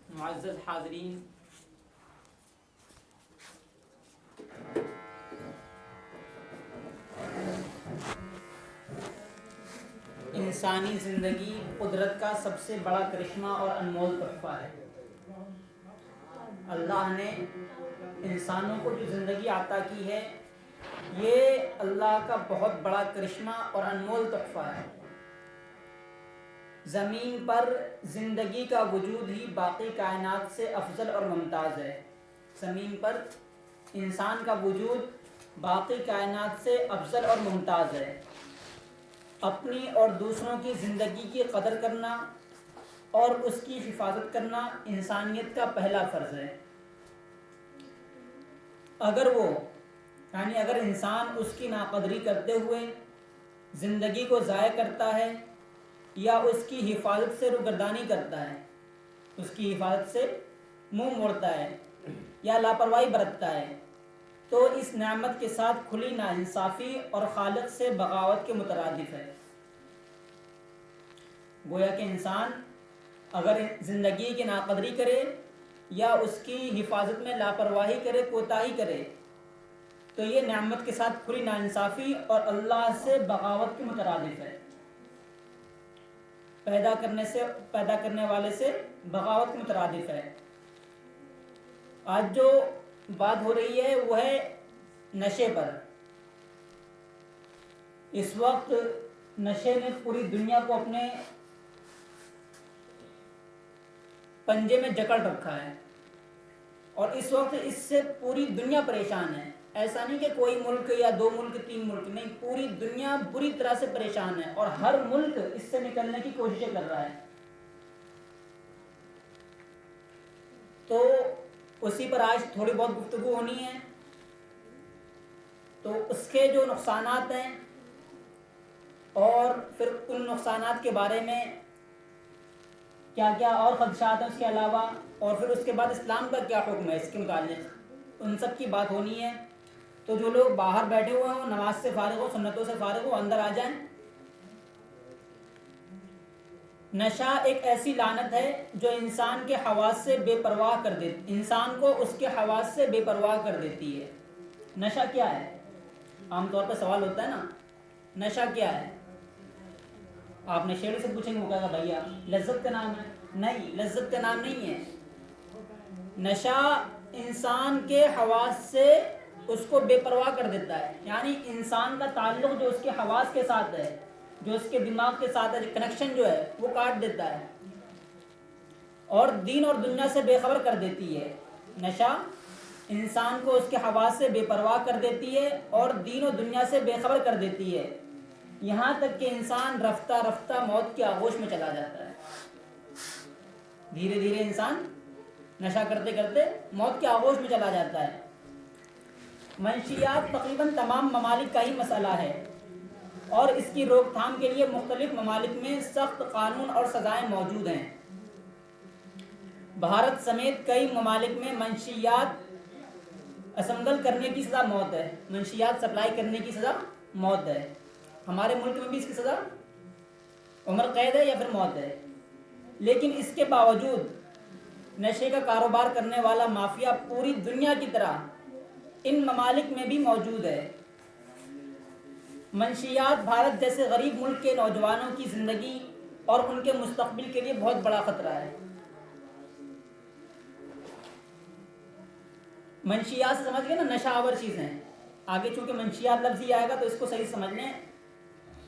معزز حاضرین، انسانی زندگی قدرت کا سب سے بڑا کرشمہ اور انمول تحفہ ہے۔ اللہ نے انسانوں کو جو زندگی عطا کی ہے، یہ اللہ کا بہت بڑا کرشمہ اور انمول تحفہ ہے۔ زمین پر زندگی کا وجود ہی باقی کائنات سے افضل اور ممتاز ہے۔ زمین پر انسان کا وجود باقی کائنات سے افضل اور ممتاز ہے۔ اپنی اور دوسروں کی زندگی کی قدر کرنا اور اس کی حفاظت کرنا انسانیت کا پہلا فرض ہے۔ اگر انسان اس کی ناقدری کرتے ہوئے زندگی کو ضائع کرتا ہے یا اس کی حفاظت سے روگردانی کرتا ہے، اس کی حفاظت سے منہ موڑتا ہے یا لاپرواہی برتتا ہے، تو اس نعمت کے ساتھ کھلی ناانصافی اور خالق سے بغاوت کے مترادف ہے۔ گویا کہ انسان اگر زندگی کی ناقدری کرے یا اس کی حفاظت میں لاپرواہی کرے، کوتاہی کرے، تو یہ نعمت کے ساتھ کھلی ناانصافی اور اللہ سے بغاوت کے مترادف ہے۔ پیدا کرنے والے سے بغاوت کے مترادف ہے۔ آج جو بات ہو رہی ہے وہ ہے نشے پر۔ اس وقت نشے نے پوری دنیا کو اپنے پنجے میں جکڑ رکھا ہے، اور اس وقت اس سے پوری دنیا پریشان ہے۔ ایسا نہیں کہ کوئی ملک یا 2 ملک 3 ملک، نہیں، پوری دنیا بری طرح سے پریشان ہے، اور ہر ملک اس سے نکلنے کی کوششیں کر رہا ہے۔ تو اسی پر آج تھوڑی بہت گفتگو ہونی ہے۔ تو اس کے جو نقصانات ہیں اور پھر ان نقصانات کے بارے میں کیا کیا اور خدشات ہیں اس کے علاوہ، اور پھر اس کے بعد اسلام کا کیا حکم ہے اس کے متعلق، ان سب کی بات ہونی ہے۔ تو جو لوگ باہر بیٹھے ہوئے ہیں، نماز سے فارغ ہو، سنتوں سے فارغ ہو، اندر آ جائیں۔ نشہ ایک ایسی لعنت ہے جو انسان کے حواس سے بے پرواہ کر دیتی، انسان کو اس کے حواس سے بے پرواہ کر دیتی ہے۔ نشہ کیا ہے؟ عام طور پر سوال ہوتا ہے نا، نشہ کیا ہے؟ آپ نے شیڑی سے پوچھیں گے، وہ کہے گا بھیا لذت کا نام ہے۔ نہیں، لذت کا نام نہیں ہے۔ نشہ انسان کے حواس سے اس کو بے پرواہ کر دیتا ہے، یعنی انسان کا تعلق جو اس کے حواس کے ساتھ ہے، جو اس کے دماغ کے ساتھ ہے، کنیکشن جو ہے وہ کاٹ دیتا ہے، اور دین اور دنیا سے بے خبر کر دیتی ہے۔ نشہ انسان کو اس کے حواس سے بے پرواہ کر دیتی ہے اور دین و دنیا سے بے خبر کر دیتی ہے، یہاں تک کہ انسان رفتہ رفتہ موت کی آغوش میں چلا جاتا ہے۔ دھیرے دھیرے انسان نشہ کرتے کرتے موت کی آغوش میں چلا جاتا ہے۔ منشیات تقریباً تمام ممالک کا ہی مسئلہ ہے، اور اس کی روک تھام کے لیے مختلف ممالک میں سخت قانون اور سزائیں موجود ہیں۔ بھارت سمیت کئی ممالک میں منشیات اسمگل کرنے کی سزا موت ہے، منشیات سپلائی کرنے کی سزا موت ہے۔ ہمارے ملک میں بھی اس کی سزا عمر قید ہے یا پھر موت ہے، لیکن اس کے باوجود نشے کا کاروبار کرنے والا مافیا پوری دنیا کی طرح ان ممالک میں بھی موجود ہے۔ منشیات بھارت جیسے غریب ملک کے نوجوانوں کی زندگی اور ان کے مستقبل کے لیے بہت بڑا خطرہ ہے۔ منشیات سے سمجھ گئے نا، نشہ آور چیزیں۔ آگے چونکہ منشیات لفظ ہی آئے گا تو اس کو صحیح سمجھ لیں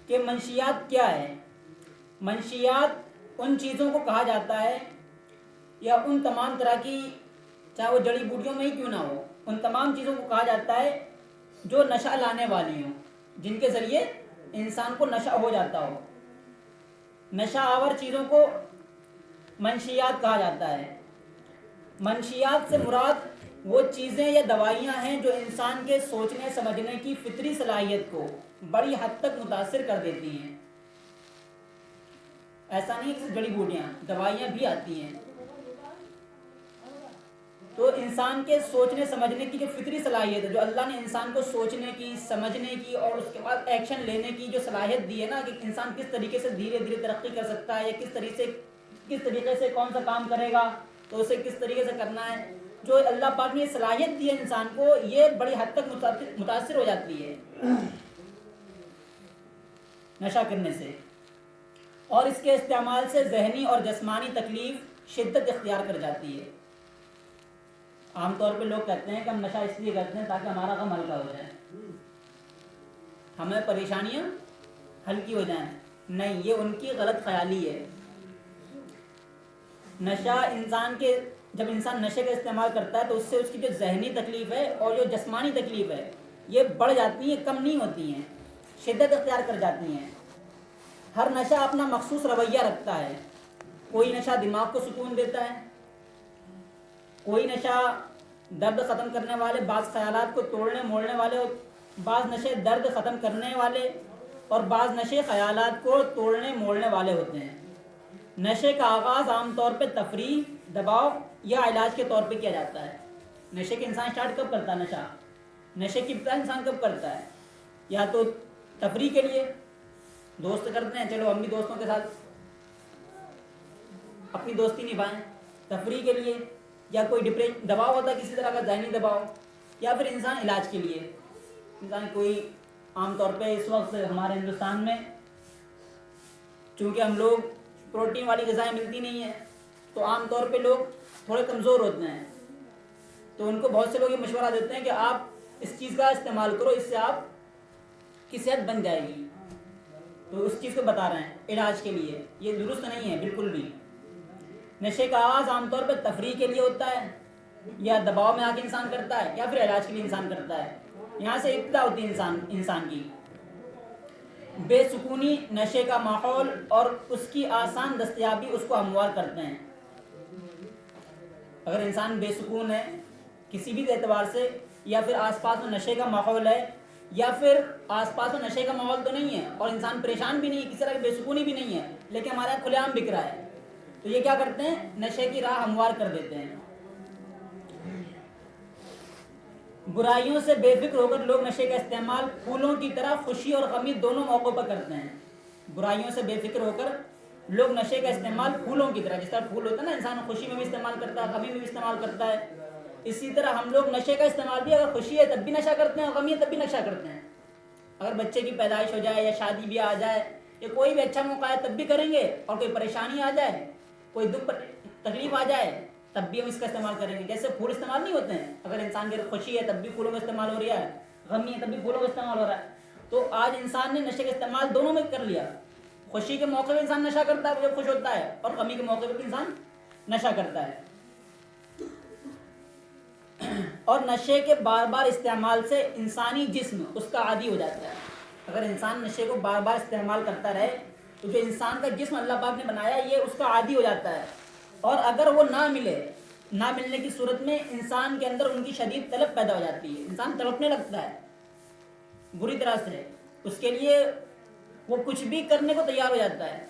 کہ منشیات کیا ہے۔ منشیات ان چیزوں کو کہا جاتا ہے، یا ان تمام طرح کی، چاہے وہ جڑی بوٹیوں میں ہی کیوں نہ ہو، ان تمام چیزوں کو کہا جاتا ہے جو نشہ لانے والی ہوں، جن کے ذریعے انسان کو نشہ ہو جاتا ہو۔ نشہ آور چیزوں کو منشیات کہا جاتا ہے۔ منشیات سے مراد وہ چیزیں یا دوائیاں ہیں جو انسان کے سوچنے سمجھنے کی فطری صلاحیت کو بڑی حد تک متاثر کر دیتی ہیں۔ ایسا نہیں کہ جڑی بوٹیاں، دوائیاں بھی آتی ہیں تو انسان کے سوچنے سمجھنے کی جو فطری صلاحیت ہے، جو اللہ نے انسان کو سوچنے کی، سمجھنے کی اور اس کے بعد ایکشن لینے کی جو صلاحیت دی ہے نا، کہ انسان کس طریقے سے دھیرے دھیرے ترقی کر سکتا ہے، یا کس طریقے سے کون سا کام کرے گا تو اسے کس طریقے سے کرنا ہے، جو اللہ پاک نے یہ صلاحیت دی ہے انسان کو، یہ بڑی حد تک متاثر ہو جاتی ہے نشہ کرنے سے، اور اس کے استعمال سے ذہنی اور جسمانی تکلیف شدت اختیار کر جاتی ہے۔ عام طور پہ لوگ کہتے ہیں کہ ہم نشہ اس لیے کرتے ہیں تاکہ ہمارا غم ہلکا ہو جائے، ہمیں پریشانیاں ہلکی ہو جائیں۔ نہیں، یہ ان کی غلط خیالی ہے۔ نشہ جب انسان نشے کا استعمال کرتا ہے تو اس سے اس کی جو ذہنی تکلیف ہے اور جو جسمانی تکلیف ہے یہ بڑھ جاتی ہیں، کم نہیں ہوتی ہیں، شدت اختیار کر جاتی ہیں۔ ہر نشہ اپنا مخصوص رویہ رکھتا ہے۔ کوئی نشہ دماغ کو سکون دیتا ہے، کوئی نشہ درد ختم کرنے والے، بعض خیالات کو توڑنے موڑنے والے، بعض نشے درد ختم کرنے والے اور بعض نشے خیالات کو توڑنے موڑنے والے ہوتے ہیں۔ نشے کا آغاز عام طور پہ تفریح، دباؤ یا علاج کے طور پہ کیا جاتا ہے۔ نشے کے انسان سٹارٹ کب کرتا ہے؟ نشے کی ابتدا انسان کب کرتا ہے؟ یا تو تفریح کے لیے، دوست کرتے ہیں چلو ہم بھی دوستوں کے ساتھ اپنی دوستی نبھائیں، تفریح کے لیے، یا کوئی دباؤ ہوتا ہے کسی طرح کا ذہنی دباؤ، یا پھر انسان علاج کے لیے۔ انسان کوئی عام طور پہ اس وقت ہمارے ہندوستان میں چونکہ ہم لوگ پروٹین والی غذائیں ملتی نہیں ہیں تو عام طور پہ لوگ تھوڑے کمزور ہوتے ہیں، تو ان کو بہت سے لوگ یہ مشورہ دیتے ہیں کہ آپ اس چیز کا استعمال کرو، اس سے آپ کی صحت بن جائے گی، تو اس چیز کو بتا رہے ہیں علاج کے لیے۔ یہ درست نہیں ہے بالکل بھی۔ نشے کا آغاز عام طور پہ تفریح کے لیے ہوتا ہے، یا دباؤ میں آ کے انسان کرتا ہے، یا پھر علاج کے لیے انسان کرتا ہے۔ یہاں سے ابتدا ہوتی ہے انسان کی۔ بے سکونی، نشے کا ماحول اور اس کی آسان دستیابی اس کو ہموار کرتے ہیں۔ اگر انسان بے سکون ہے کسی بھی اعتبار سے، یا پھر آس پاس میں نشے کا ماحول ہے، یا پھر آس پاس میں نشے کا ماحول تو نہیں ہے اور انسان پریشان بھی نہیں ہے، کسی طرح کی بے سکونی بھی نہیں ہے، لیکن ہمارا کھلے عام بک رہا ہے، تو یہ کیا کرتے ہیں؟ نشے کی راہ ہموار کر دیتے ہیں۔ برائیوں سے بے فکر ہو کر لوگ نشے کا استعمال پھولوں کی طرح خوشی اور غمی دونوں موقعوں پر کرتے ہیں۔ برائیوں سے بے فکر ہو کر لوگ نشے کا استعمال پھولوں کی طرح، جس طرح پھول ہوتا ہے نا، انسان خوشی میں بھی استعمال کرتا ہے، غمی میں بھی استعمال کرتا ہے، اسی طرح ہم لوگ نشے کا استعمال بھی اگر خوشی ہے تب بھی نشہ کرتے ہیں اور غمی ہے تب بھی نشہ کرتے ہیں۔ اگر بچے کی پیدائش ہو جائے یا شادی بھی آ جائے یا کوئی بھی اچھا موقع ہے تب بھی کریں گے، اور کوئی پریشانی آ جائے، کوئی دکھ تکلیف آ جائے تب بھی ہم اس کا استعمال کریں گے۔ جیسے پھول استعمال نہیں ہوتے ہیں، اگر انسان کی خوشی ہے تب بھی پھولوں کا استعمال ہو رہا ہے، غمی ہے تب بھی پھولوں کا استعمال ہو رہا ہے۔ تو آج انسان نے نشے کا استعمال دونوں میں کر لیا۔ خوشی کے موقع پہ انسان نشہ کرتا ہے جب خوش ہوتا ہے، اور غمی کے موقع پہ بھی انسان نشہ کرتا ہے۔ اور نشے کے بار بار استعمال سے انسانی جسم اس کا عادی ہو جاتا ہے۔ اگر انسان نشے کو بار بار استعمال کرتا رہے تو جو انسان کا جسم اللہ پاک نے بنایا یہ اس کا عادی ہو جاتا ہے، اور اگر وہ نہ ملنے کی صورت میں انسان کے اندر ان کی شدید طلب پیدا ہو جاتی ہے، انسان تڑپنے لگتا ہے بری طرح سے، اس کے لیے وہ کچھ بھی کرنے کو تیار ہو جاتا ہے،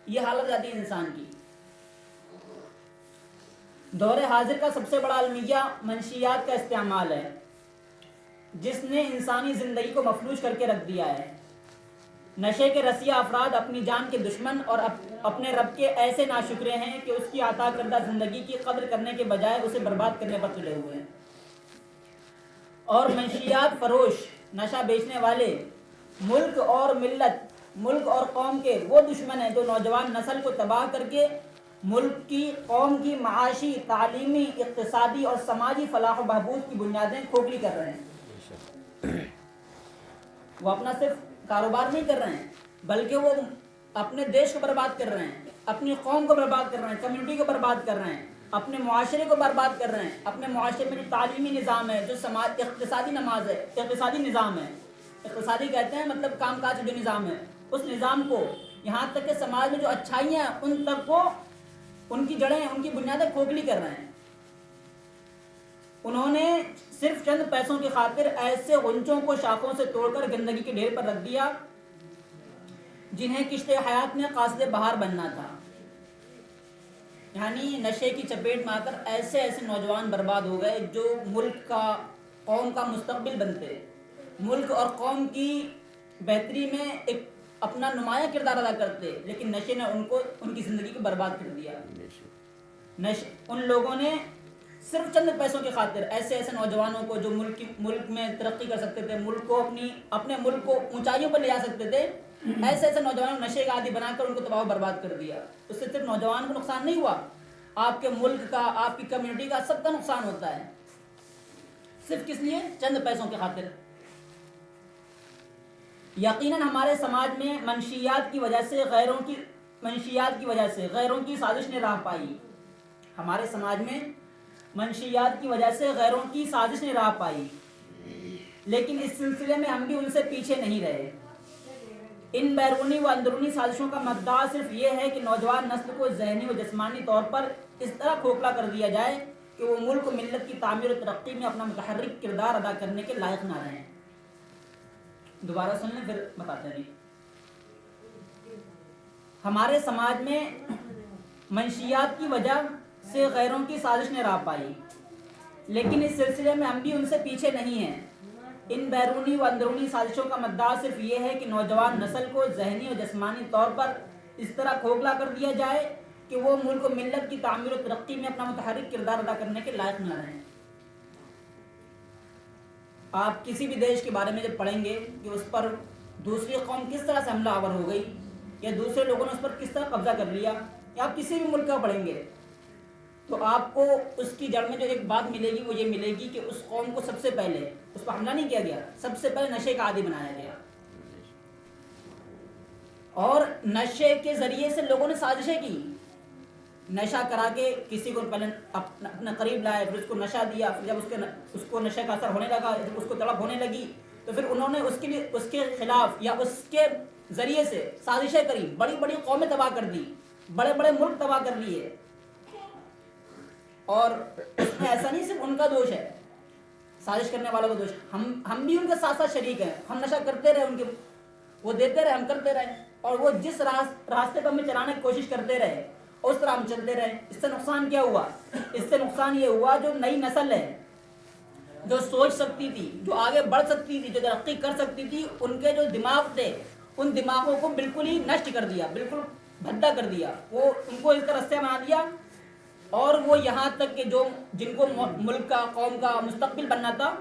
یہ حالت ہو جاتی ہے انسان کی۔ دور حاضر کا سب سے بڑا المیہ منشیات کا استعمال ہے، جس نے انسانی زندگی کو مفلوج کر کے رکھ دیا ہے۔ نشے کے رسیہ افراد اپنی جان کے دشمن اور اپنے رب کے ایسے ناشکرے ہیں کہ اس کی عطا کردہ زندگی کی قدر کرنے کے بجائے اسے برباد کرنے پر تلے ہوئے ہیں۔ اور منشیات فروش، نشہ بیچنے والے ملک اور ملت، ملک اور قوم کے وہ دشمن ہیں جو نوجوان نسل کو تباہ کر کے ملک کی، قوم کی معاشی، تعلیمی، اقتصادی اور سماجی فلاح و بہبود کی بنیادیں کھوکھلی کر رہے ہیں۔ وہ اپنا صرف کاروبار نہیں کر رہے ہیں بلکہ وہ اپنے دیش کو برباد کر رہے ہیں، اپنی قوم کو برباد کر رہے ہیں، کمیونٹی کو برباد کر رہے ہیں، اپنے معاشرے کو برباد کر رہے ہیں۔ اپنے معاشرے میں جو تعلیمی نظام ہے، جو اقتصادی نظام ہے، اقتصادی کہتے ہیں مطلب کام کاج جو نظام ہے، اس نظام کو، یہاں تک کہ سماج میں جو اچھائیاں ہیں ان تک کو، ان کی جڑیں، ان کی بنیادیں کھوکھلی کر رہے ہیں۔ انہوں نے صرف چند پیسوں کی خاطر ایسے غنچوں کو شاخوں سے توڑ کر گندگی کے ڈھیر پر رکھ دیا جنہیں کشت حیات میں قاصد بہار بننا تھا۔ یعنی نشے کی چپیٹ میں آ کر ایسے ایسے نوجوان برباد ہو گئے جو ملک کا قوم کا مستقبل بنتے، ملک اور قوم کی بہتری میں ایک اپنا نمایاں کردار ادا کرتے، لیکن نشے نے ان کی زندگی کو برباد کر دیا۔ ان لوگوں نے صرف چند پیسوں کی خاطر ایسے ایسے نوجوانوں کو جو ملک میں ترقی کر سکتے تھے، ملک کو اپنے ملک کو اونچائیوں پر لے جا سکتے تھے، ایسے ایسے نوجوانوں نشے کا عادی بنا کر ان کو تباہ و برباد کر دیا۔ اس سے صرف نوجوان کو نقصان نہیں ہوا، آپ کے ملک کا، آپ کی کمیونٹی کا، سب کا نقصان ہوتا ہے، صرف کس لیے؟ چند پیسوں کی خاطر۔ یقیناً ہمارے سماج میں منشیات کی وجہ سے غیروں کی سازش نے راہ پائی۔ ہمارے سماج میں منشیات کی وجہ سے غیروں کی سازش نے راہ پائی، لیکن اس سلسلے میں ہم بھی ان سے پیچھے نہیں رہے۔ ان بیرونی و اندرونی سازشوں کا مدعا صرف یہ ہے کہ نوجوان نسل کو ذہنی و جسمانی طور پر اس طرح کھوکھلا کر دیا جائے کہ وہ ملک و ملت کی تعمیر و ترقی میں اپنا متحرک کردار ادا کرنے کے لائق نہ رہیں۔ دوبارہ سن لیں پھر بتاتے ہیں۔ ہمارے سماج میں منشیات کی وجہ سے غیروں کی سازش نے راہ پائی، لیکن اس سلسلے میں ہم بھی ان سے پیچھے نہیں ہیں۔ ان بیرونی و اندرونی سازشوں کا مدعا صرف یہ ہے کہ نوجوان نسل کو ذہنی و جسمانی طور پر اس طرح کھوکھلا کر دیا جائے کہ وہ ملک و ملت کی تعمیر و ترقی میں اپنا متحرک کردار ادا کرنے کے لائق نہ رہیں۔ آپ کسی بھی دیش کے بارے میں جب پڑھیں گے کہ اس پر دوسری قوم کس طرح سے حملہ آور ہو گئی یا دوسرے لوگوں نے اس پر کس طرح قبضہ کر لیا، یا آپ کسی بھی ملک کا پڑھیں گے تو آپ کو اس کی جڑ میں جو ایک بات ملے گی وہ یہ ملے گی کہ اس قوم کو سب سے پہلے اس پر حملہ نہیں کیا گیا، سب سے پہلے نشے کا عادی بنایا گیا، اور نشے کے ذریعے سے لوگوں نے سازشیں کی۔ نشہ کرا کے کسی کو پہلے اپنا قریب لائے، پھر اس کو نشہ دیا، پھر جب اس کو نشے کا اثر ہونے لگا، جب اس کو طلب ہونے لگی تو پھر انہوں نے اس کے خلاف یا اس کے ذریعے سے سازشیں کری، بڑی بڑی قومیں تباہ کر دی، بڑے بڑے ملک تباہ کر لیے۔ اور اس میں ایسا نہیں صرف ان کا دوش ہے، سازش کرنے والوں کا دوش، ہم بھی ان کے ساتھ ساتھ شریک ہیں۔ ہم نشہ کرتے رہے، ان کے وہ دیتے رہے، ہم کرتے رہے، اور وہ جس راستے پر ہمیں چلانے کی کوشش کرتے رہے اس طرح ہم چلتے رہے۔ اس سے نقصان کیا ہوا؟ اس سے نقصان یہ ہوا جو نئی نسل ہے، جو سوچ سکتی تھی، جو آگے بڑھ سکتی تھی، جو ترقی کر سکتی تھی، ان کے جو دماغ تھے ان دماغوں کو بالکل ہی نشٹ کر دیا، بالکل بھدا کر دیا، وہ ان کو اس کا رستہ بنا دیا، اور وہ یہاں تک کہ جن کو ملک کا، قوم کا مستقبل بننا تھا،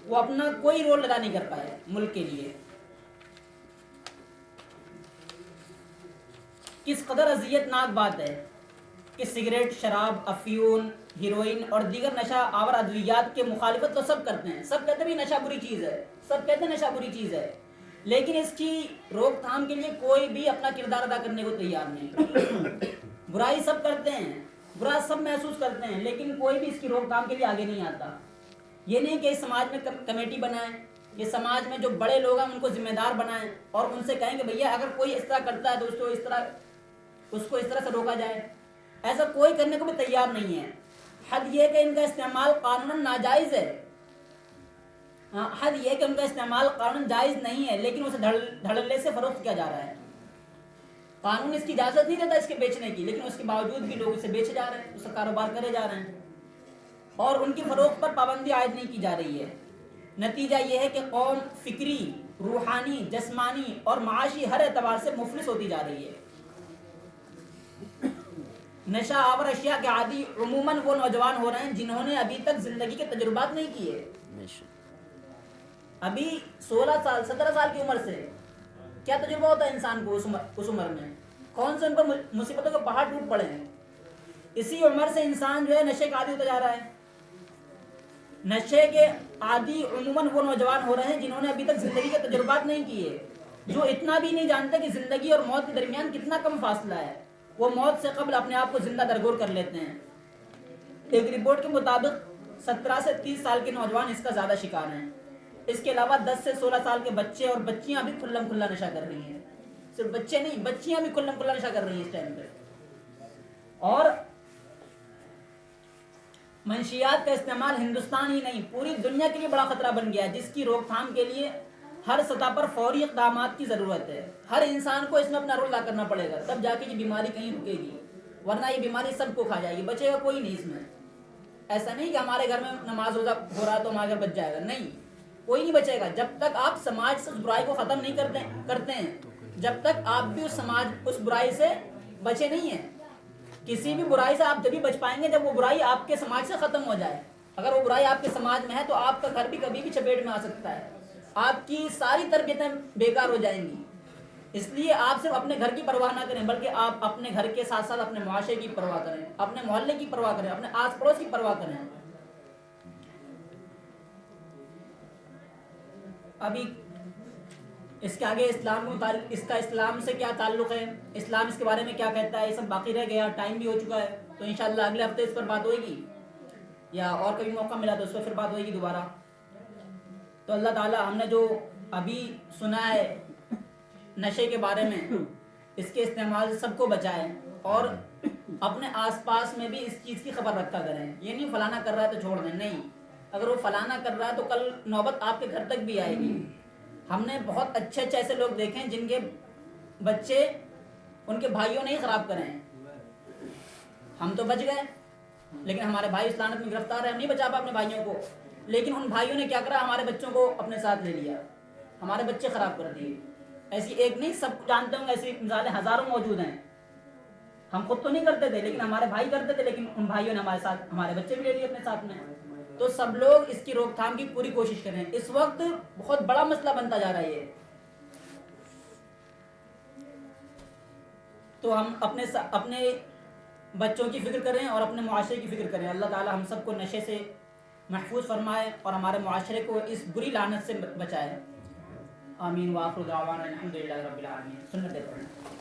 وہ اپنا کوئی رول ادا نہیں کر پائے ملک کے لیے۔ کس قدر اذیت ناک بات ہے کہ سگریٹ، شراب، افیون، ہیروئن اور دیگر نشہ آور ادویات کے مخالفت تو سب کرتے ہیں، سب کہتے ہیں بھی نشہ بری چیز ہے، سب کہتے ہیں نشہ بری چیز ہے، لیکن اس کی روک تھام کے لیے کوئی بھی اپنا کردار ادا کرنے کو تیار نہیں۔ برائی سب کرتے ہیں، برا سب محسوس کرتے ہیں، لیکن کوئی بھی اس کی روک تھام کے لیے آگے نہیں آتا۔ یہ نہیں کہ اس سماج میں کمیٹی بنائیں، یہ سماج میں جو بڑے لوگ ہیں ان کو ذمہ دار بنائیں اور ان سے کہیں کہ بھیا اگر کوئی اس طرح کرتا ہے تو اس کو اس طرح سے روکا جائے۔ ایسا کوئی کرنے کو بھی تیار نہیں ہے۔ حد یہ کہ ان کا استعمال قانوناً ناجائز ہے، حد یہ کہ ان کا استعمال قانون جائز نہیں ہے، لیکن اسے دھڑلے سے فروخت کیا جا رہا ہے۔ قانون اس کی اجازت نہیں دیتا اس کے بیچنے کی، لیکن اس کے باوجود بھی لوگ اسے بیچے جا رہے ہیں، اس کا کاروبار کرے جا رہے ہیں، اور ان کی فروخت پر پابندی عائد نہیں کی جا رہی ہے۔ نتیجہ یہ ہے کہ قوم فکری، روحانی، جسمانی اور معاشی ہر اعتبار سے مفلس ہوتی جا رہی ہے۔ نشہ آور اشیاء کے عادی عموماً وہ نوجوان ہو رہے ہیں جنہوں نے ابھی تک زندگی کے تجربات نہیں کیے۔ ابھی 16 سال 17 سال کی عمر سے کیا تجربہ ہوتا ہے انسان کو؟ اس عمر میں کون سے ان پر مصیبتوں کے پہاڑ ٹوٹ پڑے ہیں۔ اسی عمر سے انسان جو ہے نشے کا عادی ہوتا جا رہا ہے۔ نشے کے عادی عموماً وہ نوجوان ہو رہے ہیں جنہوں نے ابھی تک زندگی کے تجربات نہیں کیے، جو اتنا بھی نہیں جانتے کہ زندگی اور موت کے درمیان کتنا کم فاصلہ ہے۔ وہ موت سے قبل اپنے آپ کو زندہ درگور کر لیتے ہیں۔ ایک رپورٹ کے مطابق 17 سے 30 سال کے نوجوان اس کا زیادہ شکار ہیں۔ اس کے علاوہ 10 سے 16 سال کے بچے اور بچیاں بھی کھلم کھلا نشہ کر رہی ہیں۔ صرف بچے نہیں، بچیاں بھی کھلم کھلا نشہ کر رہی ہیں اس ٹائم پہ۔ اور منشیات کا استعمال ہندوستان ہی نہیں پوری دنیا کے لیے بڑا خطرہ بن گیا ہے، جس کی روک تھام کے لیے ہر سطح پر فوری اقدامات کی ضرورت ہے۔ ہر انسان کو اس میں اپنا رول ادا کرنا پڑے گا، تب جا کے یہ بیماری کہیں رکے گی، ورنہ یہ بیماری سب کو کھا جائے گی, بچے گا کوئی نہیں اس میں. ایسا نہیں کہ ہمارے گھر میں نماز روزہ ہو رہا ہے تو ہمارا گھر بچ جائے گا, نہیں, کوئی نہیں بچے گا. جب تک آپ سماج سے اس برائی کو ختم نہیں کرتے ہیں, جب تک آپ بھی اس برائی سے بچے نہیں ہیں. کسی بھی برائی سے آپ جبھی بچ پائیں گے جب وہ برائی آپ کے سماج سے ختم ہو جائے. اگر وہ برائی آپ کے سماج میں ہے تو آپ کا گھر بھی کبھی بھی چپیٹ میں آ سکتا ہے, آپ کی ساری تربیتیں بیکار ہو جائیں گی. اس لیے آپ صرف اپنے گھر کی پرواہ نہ کریں, بلکہ آپ اپنے گھر کے ساتھ ساتھ اپنے معاشرے کی پرواہ کریں, اپنے محلے کی پرواہ کریں, اپنے آس پڑوس کی پرواہ کریں. ابھی اس کے آگے اس کا اسلام سے کیا تعلق ہے, اسلام اس کے بارے میں کیا کہتا ہے, یہ سب باقی رہ گیا, ٹائم بھی ہو چکا ہے. تو انشاءاللہ اگلے ہفتے اس پر بات ہوئے گی, یا اور کبھی موقع ملا تو اس پر پھر بات ہوئے گی دوبارہ. تو اللہ تعالیٰ ہم نے جو ابھی سنا ہے نشے کے بارے میں, اس کے استعمال سے سب کو بچائیں, اور اپنے آس پاس میں بھی اس چیز کی خبر رکھا کریں. یہ نہیں فلانا کر رہا ہے تو چھوڑ دیں, نہیں, اگر وہ فلانا کر رہا ہے تو کل نوبت آپ کے گھر تک بھی آئے گی. ہم نے بہت اچھے ایسے لوگ دیکھے ہیں جن کے بچے ان کے بھائیوں نے ہی خراب کرے ہیں. ہم تو بچ گئے, لیکن ہمارے بھائی اس لعنت میں گرفتار ہے, ہم نہیں بچا پا اپنے بھائیوں کو, لیکن ان بھائیوں نے کیا کرا, ہمارے بچوں کو اپنے ساتھ لے لیا, ہمارے بچے خراب کر دیے. ایسی ایک نہیں, سب جانتے ہوں گے, ایسی مثالیں ہزاروں موجود ہیں. ہم خود تو نہیں کرتے تھے لیکن ہمارے بھائی کرتے تھے, لیکن ان بھائیوں نے ہمارے ساتھ ہمارے بچے بھی لے لیے اپنے ساتھ میں. تو سب لوگ اس کی روک تھام کی پوری کوشش کریں. اس وقت بہت بڑا مسئلہ بنتا جا رہا ہے یہ. تو ہم اپنے بچوں کی فکر کریں اور اپنے معاشرے کی فکر کریں. اللہ تعالی ہم سب کو نشے سے محفوظ فرمائے اور ہمارے معاشرے کو اس بری لعنت سے بچائے. آمین. وآخر دعوانا الحمدللہ رب العالمین. سنت پڑھیں.